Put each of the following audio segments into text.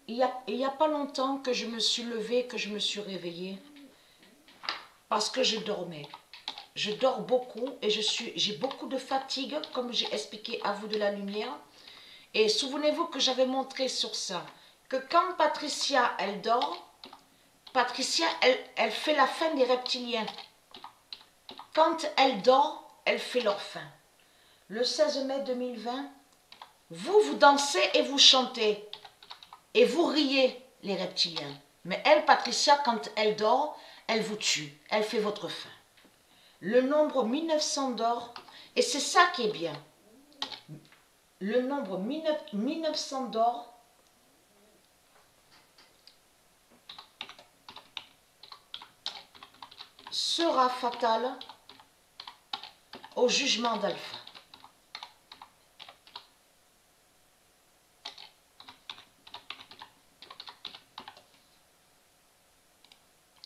il y a pas longtemps que je me suis levée, que je me suis réveillée. Parce que je dormais. Je dors beaucoup et j'ai beaucoup de fatigue, comme j'ai expliqué à vous de la lumière. Et souvenez-vous que j'avais montré sur ça, que quand Patricia, elle dort, Patricia, elle fait la fin des reptiliens. Quand elle dort, elle fait leur fin. Le 16 mai 2020, vous dansez et vous chantez. Et vous riez, les reptiliens. Mais elle, Patricia, quand elle dort, elle vous tue. Elle fait votre fin. Le nombre 1900 dort, et c'est ça qui est bien. Le nombre 1900 dort sera fatal au jugement d'Alpha.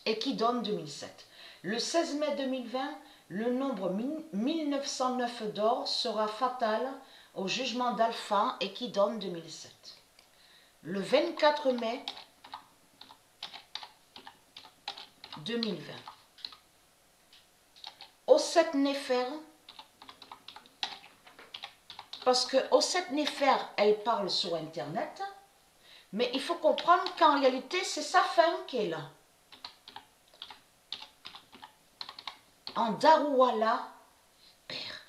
Et qui donne 2007. Le 16 mai 2020, le nombre 1909 d'or sera fatal au jugement d'Alpha et qui donne 2007. Le 24 mai 2020, au 7 Néfer, parce que au 7 Néfer, elle parle sur Internet, mais il faut comprendre qu'en réalité, c'est sa femme qui est là. En Darouala, père.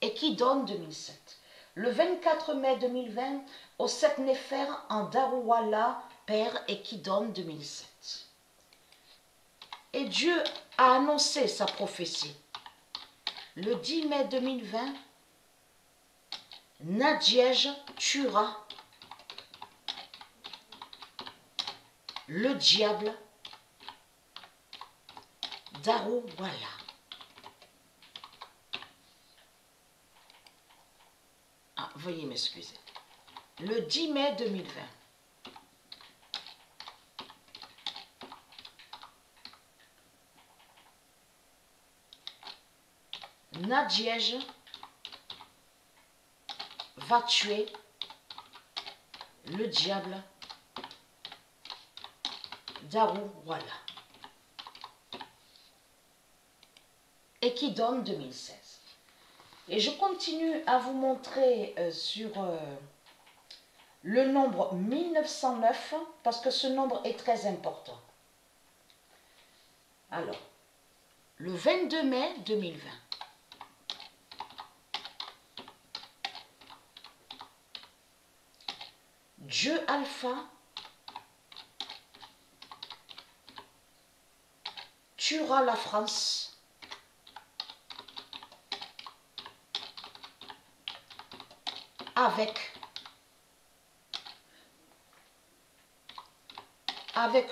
Et qui donne 2007. Le 24 mai 2020, au 7 Néfer, en Darouala, père, et qui donne 2007. Et Dieu a annoncé sa prophétie. Le 10 mai 2020, Nadjej tuera le diable d'Arouwala. Ah, veuillez m'excuser. Le 10 mai 2020. Nadjej va tuer le diable d'Arouwala. Et qui donne 2016. Et je continue à vous montrer sur le nombre 1909, parce que ce nombre est très important. Alors, le 22 mai 2020. Dieu Alpha tuera la France avec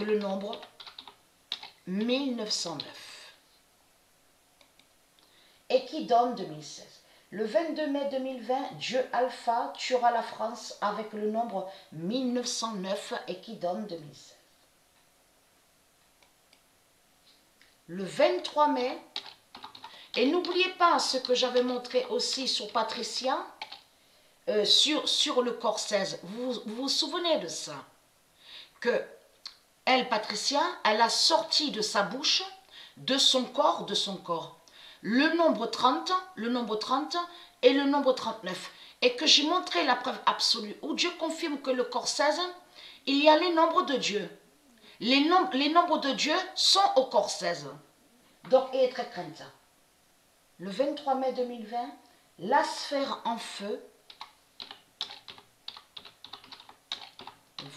le nombre 1909 et qui donne 2016. Le 22 mai 2020, Dieu Alpha tuera la France avec le nombre 1909 et qui donne 2016. Le 23 mai, et n'oubliez pas ce que j'avais montré aussi sur Patricia, sur le corps 16. Vous vous souvenez de ça? Que elle, Patricia, elle a sorti de sa bouche, de son corps, le nombre 30 et le nombre 39. Et que j'ai montré la preuve absolue, où Dieu confirme que le corps 16, il y a les nombres de Dieu. Les nombres de Dieu sont au corps 16. Donc, il est très craintant. Le 23 mai 2020, la sphère en feu.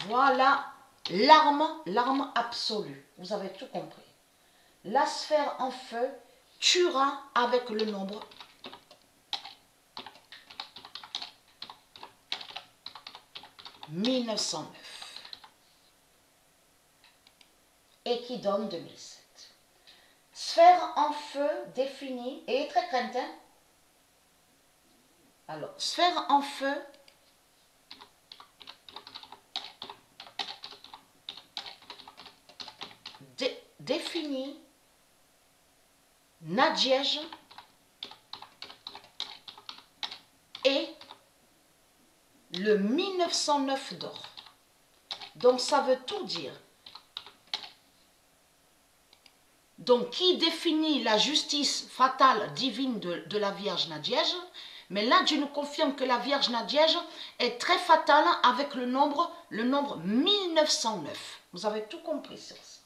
Voilà l'arme absolue. Vous avez tout compris. La sphère en feu tuera avec le nombre 1909 et qui donne 2007. Sphère en feu définie et très craintant. Alors, sphère en feu définie Nadjej et Le 1909 d'or. Donc ça veut tout dire. Donc qui définit la justice fatale divine de la Vierge Nadège? Mais là, Dieu nous confirme que la Vierge Nadège est très fatale avec le nombre 1909. Vous avez tout compris sur ça.